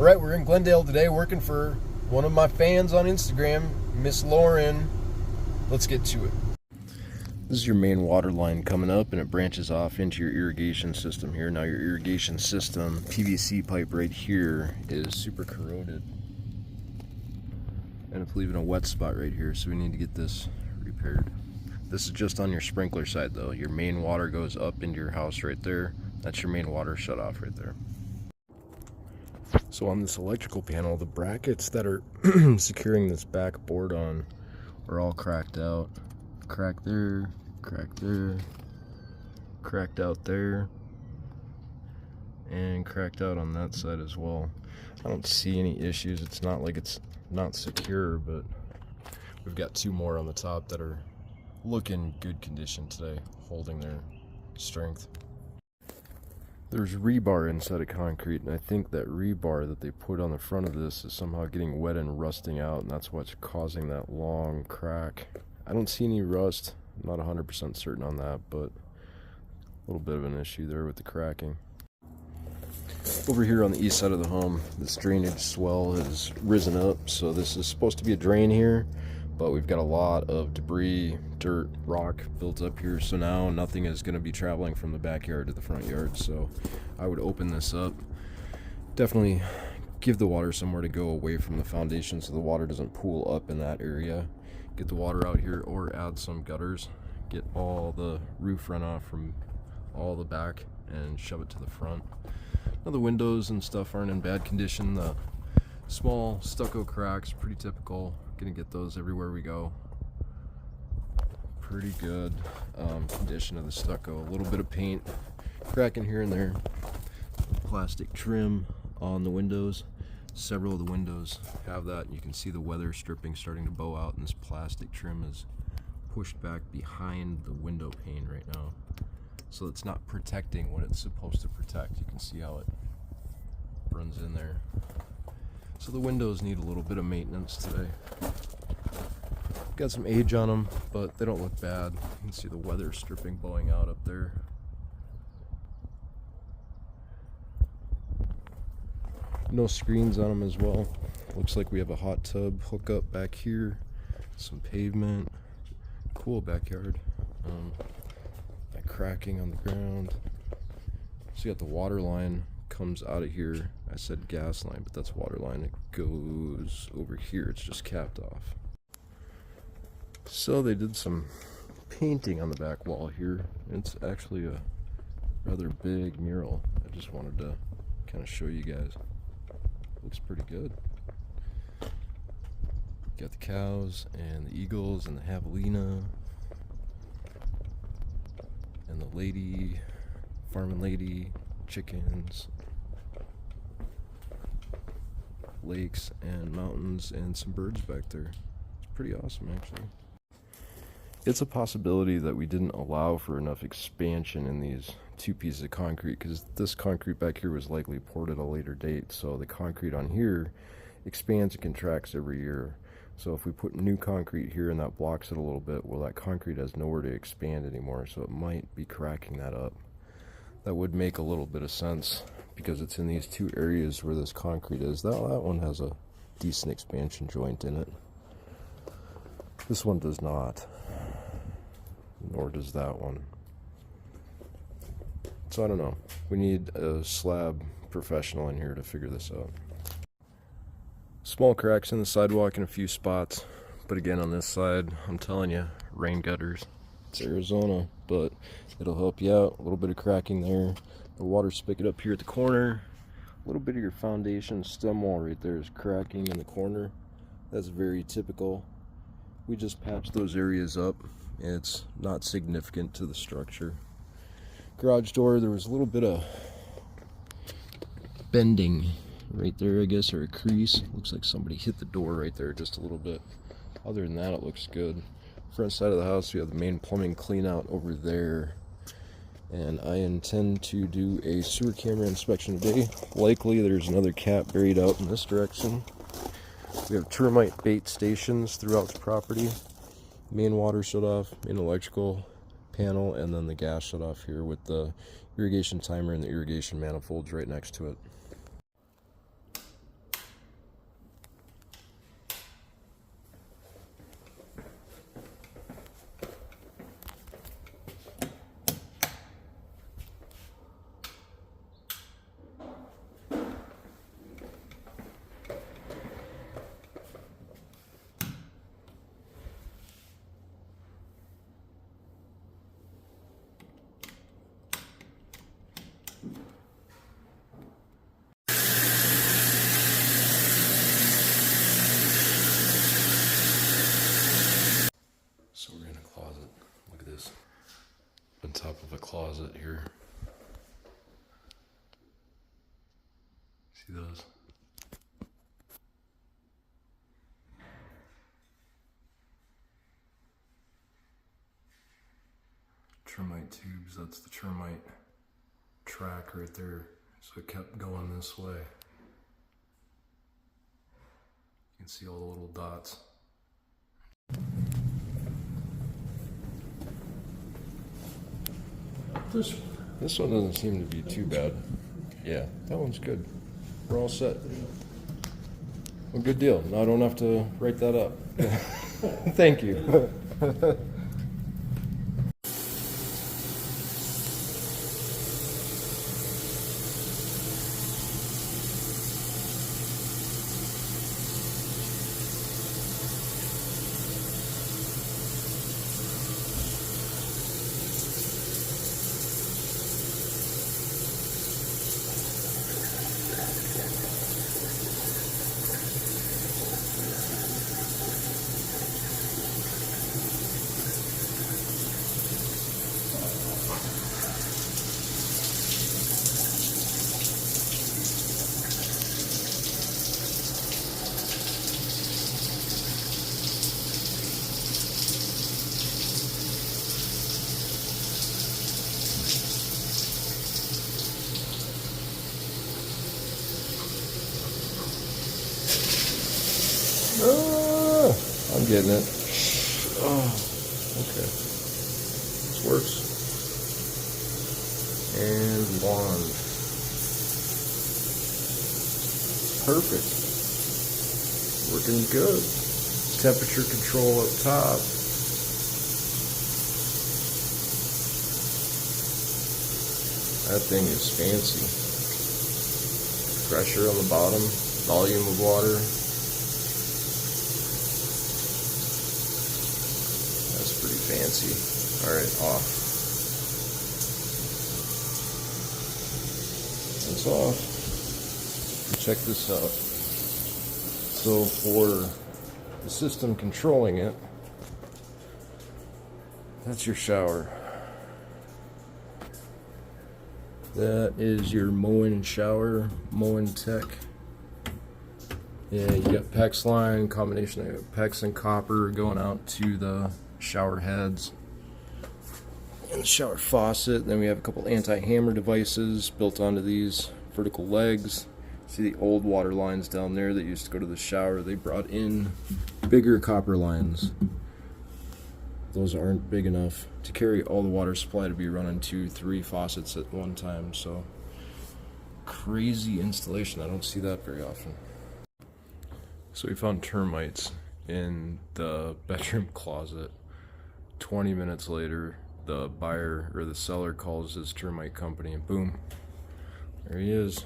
Alright, we're in Glendale today working for one of my fans on Instagram, Miss Lauren. Let's get to it. This is your main water line coming up, and it branches off into your irrigation system here. Now your irrigation system, PVC pipe right here, is super corroded. And it's leaving a wet spot right here, so we need to get this repaired. This is just on your sprinkler side though. Your main water goes up into your house right there. That's your main water shut off right there. So on this electrical panel, the brackets that are securing this backboard on are all cracked out. Crack there, cracked out there, and cracked out on that side as well. I don't see any issues. It's not like it's not secure, but we've got two more on the top that are looking good condition today, holding their strength. There's rebar inside of concrete, and I think that rebar that they put on the front of this is somehow getting wet and rusting out, and that's what's causing that long crack. I don't see any rust. I'm not 100% certain on that, but a little bit of an issue there with the cracking. Over here on the east side of the home, this drainage swell has risen up, so this is supposed to be a drain here, but we've got a lot of debris, dirt, rock built up here, so now nothing is going to be traveling from the backyard to the front yard. So I would open this up, definitely give the water somewhere to go away from the foundation so the water doesn't pool up in that area. Get the water out here, or add some gutters, get all the roof runoff from all the back and shove it to the front. Now the windows and stuff aren't in bad condition. The small stucco cracks, pretty typical. Gonna get those everywhere we go. Pretty good condition of the stucco. A little bit of paint cracking here and there. Plastic trim on the windows. Several of the windows have that. You can see the weather stripping starting to bow out, and this plastic trim is pushed back behind the window pane right now, so it's not protecting what it's supposed to protect. You can see how it runs in there. So the windows need a little bit of maintenance today. Got some age on them, but they don't look bad. You can see the weather stripping bowing out up there. No screens on them as well. Looks like we have a hot tub hookup back here. Some pavement. Cool backyard. That cracking on the ground. So you got the water line comes out of here. I said gas line, but that's water line. It goes over here. It's just capped off. So they did some painting on the back wall here. It's actually a rather big mural. I just wanted to kind of show you guys. Looks pretty good. Got the cows and the eagles and the javelina and the lady, farming lady, chickens, lakes and mountains, and some birds back there. It's pretty awesome, actually. It's a possibility that we didn't allow for enough expansion in these two pieces of concrete, because this concrete back here was likely poured at a later date, so the concrete on here expands and contracts every year. So if we put new concrete here and that blocks it a little bit, well, that concrete has nowhere to expand anymore, so it might be cracking that up. That would make a little bit of sense, because it's in these two areas where this concrete is. That one has a decent expansion joint in it. This one does not, nor does that one. So I don't know. We need a slab professional in here to figure this out. Small cracks in the sidewalk in a few spots, but again on this side, I'm telling you, rain gutters. It's Arizona, but it'll help you out. A little bit of cracking there. The water spigot up here at the corner. A little bit of your foundation stem wall right there is cracking in the corner. That's very typical. We just patched those areas up. It's not significant to the structure. Garage door, there was a little bit of bending right there, I guess, or a crease. Looks like somebody hit the door right there just a little bit. Other than that, it looks good. Front side of the house, we have the main plumbing clean out over there, and I intend to do a sewer camera inspection today. Likely there's another cat buried out in this direction. We have termite bait stations throughout the property. Main water shut off, main electrical panel, and then the gas shut off here with the irrigation timer and the irrigation manifolds right next to it. closet here. See those? Termite tubes, that's the termite track right there. So it kept going this way. You can see all the little dots. This one doesn't seem to be too bad. Yeah, that one's good. We're all set. Well, good deal. Now I don't have to write that up. Thank you. I'm getting it. Oh, okay. This works. And one. Perfect. Working good. Temperature control up top. That thing is fancy. Pressure on the bottom, volume of water. That's pretty fancy. Alright, off. That's off. Check this out. So for the system controlling it, that's your shower. That is your mowing shower, mowing tech. Yeah, you got PEX line, combination of PEX and copper going out to the shower heads and the shower faucet. Then we have a couple anti-hammer devices built onto these vertical legs. See the old water lines down there that used to go to the shower? They brought in bigger copper lines. Those aren't big enough to carry all the water supply to be running 2-3 faucets at one time. So crazy installation. I don't see that very often. So we found termites in the bedroom closet. 20 minutes later, the buyer or the seller calls his termite company and boom, there he is.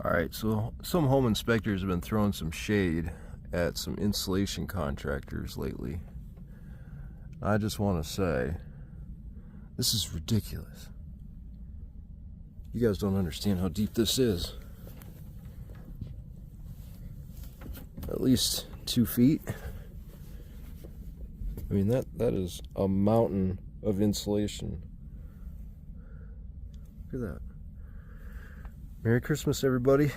Alright, so some home inspectors have been throwing some shade at some insulation contractors lately. I just want to say, this is ridiculous. You guys don't understand how deep this is. At least 2 feet. I mean, that is a mountain of insulation. Look at that. Merry Christmas, everybody.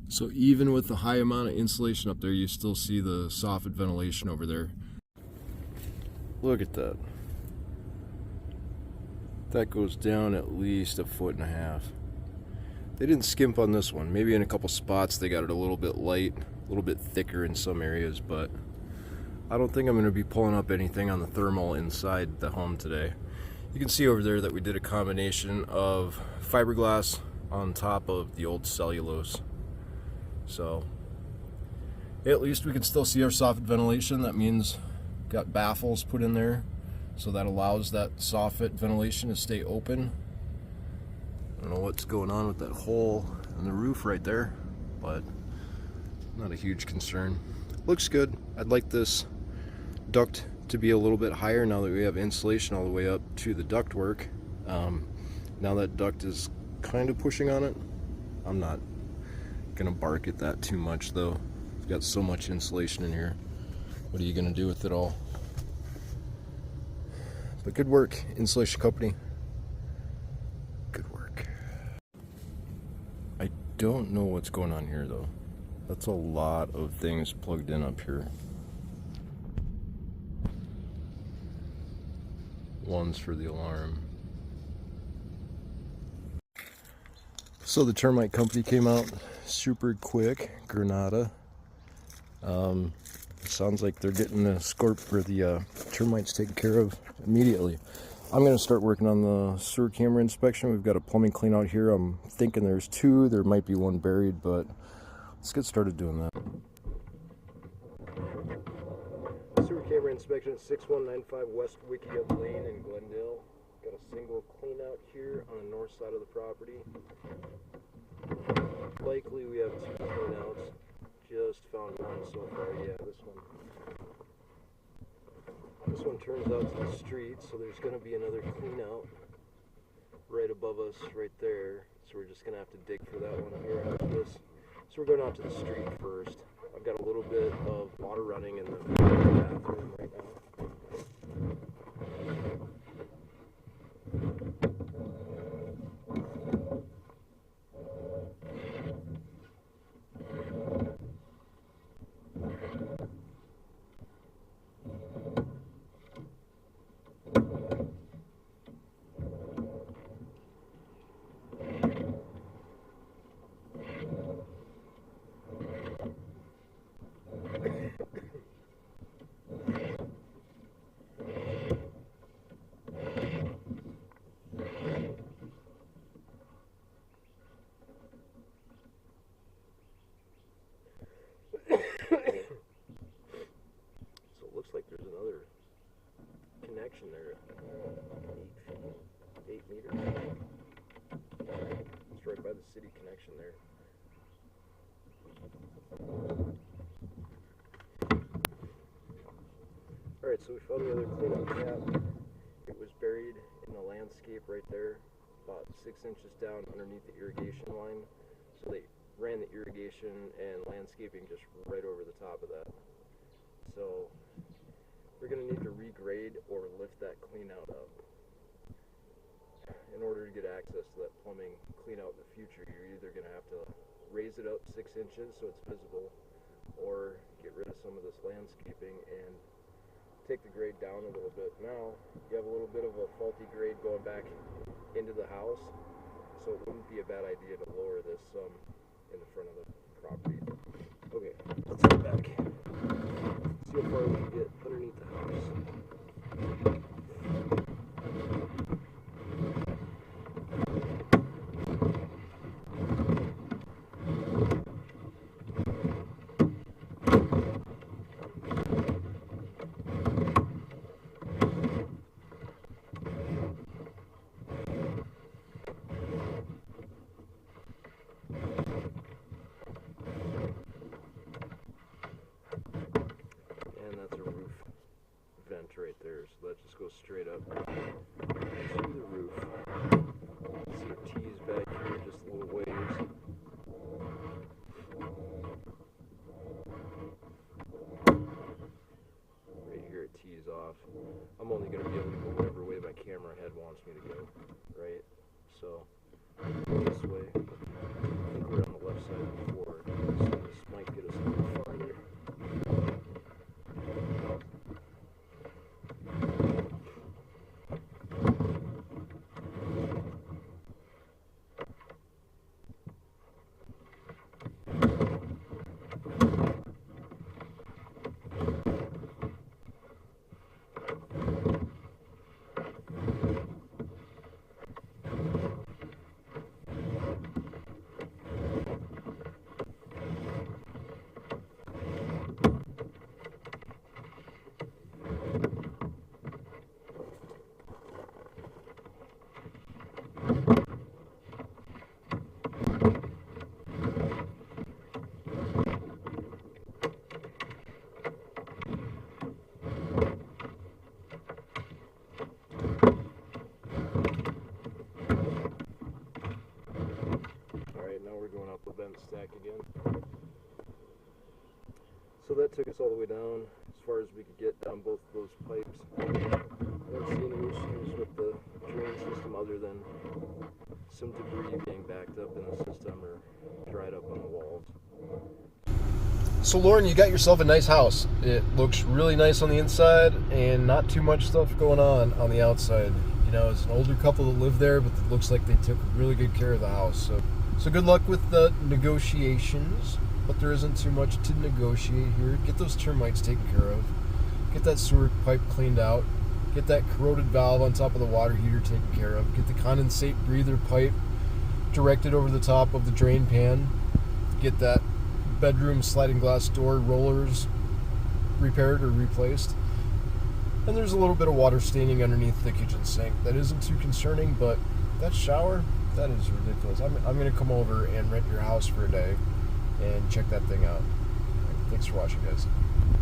So even with the high amount of insulation up there, you still see the soffit ventilation over there. Look at that. That goes down at least 1.5 feet. They didn't skimp on this one. Maybe in a couple spots they got it a little bit light, a little bit thicker in some areas, but I don't think I'm going to be pulling up anything on the thermal inside the home today. You can see over there that we did a combination of fiberglass on top of the old cellulose. So at least we can still see our soffit ventilation. That means got baffles put in there, so that allows that soffit ventilation to stay open. I don't know what's going on with that hole in the roof right there, but not a huge concern. Looks good. I'd like this duct to be a little bit higher now that we have insulation all the way up to the ductwork. Now that duct is kind of pushing on it. I'm not gonna bark at that too much though. We've got so much insulation in here. What are you gonna do with it all? But good work, installation company. Good work. I don't know what's going on here though. That's a lot of things plugged in up here. One's for the alarm. So the termite company came out super quick, Granada. Sounds like they're getting the scorp for the termites taken care of immediately. I'm going to start working on the sewer camera inspection. We've got a plumbing clean out here. I'm thinking there's two. There might be one buried, but let's get started doing that. Sewer camera inspection at 6195 West Wickiup Lane in Glendale. Got a single clean out here on the north side of the property. Likely we have two cleanouts. Just found one so far. Yeah, this one. This one turns out to the street, so there's going to be another cleanout right above us, right there. So we're just going to have to dig for that one here after this. So we're going out to the street first. I've got a little bit of water running in the bathroom right now. Connection there, 8 meters. It's right by the city connection there. Alright, so we found the other cleanout cap. It was buried in the landscape right there, about 6 inches down underneath the irrigation line. So they ran the irrigation and landscaping just right over the top of that. So we're going to need to regrade or lift that cleanout up. In order to get access to that plumbing cleanout in the future, you're either going to have to raise it up 6 inches so it's visible, or get rid of some of this landscaping and take the grade down a little bit. Now, you have a little bit of a faulty grade going back into the house, so it wouldn't be a bad idea to lower this some in the front of the property. Okay, let's get back. See how far we can get underneath the house. Right there, so that just goes straight up to the roof. See your T's back here just a little ways. Right here it tees off. I'm only going to be able to go whatever way my camera head wants me to go, right? So, this way. I think we're on the left side before, so this might get us a little farther. Stack again. So that took us all the way down as far as we could get down both of those pipes. don't see any issues with the drain system other than some debris being backed up in the system or dried up on the walls. So Lauren, you got yourself a nice house. It looks really nice on the inside and not too much stuff going on the outside. You know, it's an older couple that live there, but it looks like they took really good care of the house. So good luck with the negotiations, but there isn't too much to negotiate here. Get those termites taken care of. Get that sewer pipe cleaned out. Get that corroded valve on top of the water heater taken care of. Get the condensate breather pipe directed over the top of the drain pan. Get that bedroom sliding glass door rollers repaired or replaced. And there's a little bit of water staining underneath the kitchen sink. That isn't too concerning, but that shower, that is ridiculous. I'm going to come over and rent your house for a day and check that thing out. Thanks for watching, guys.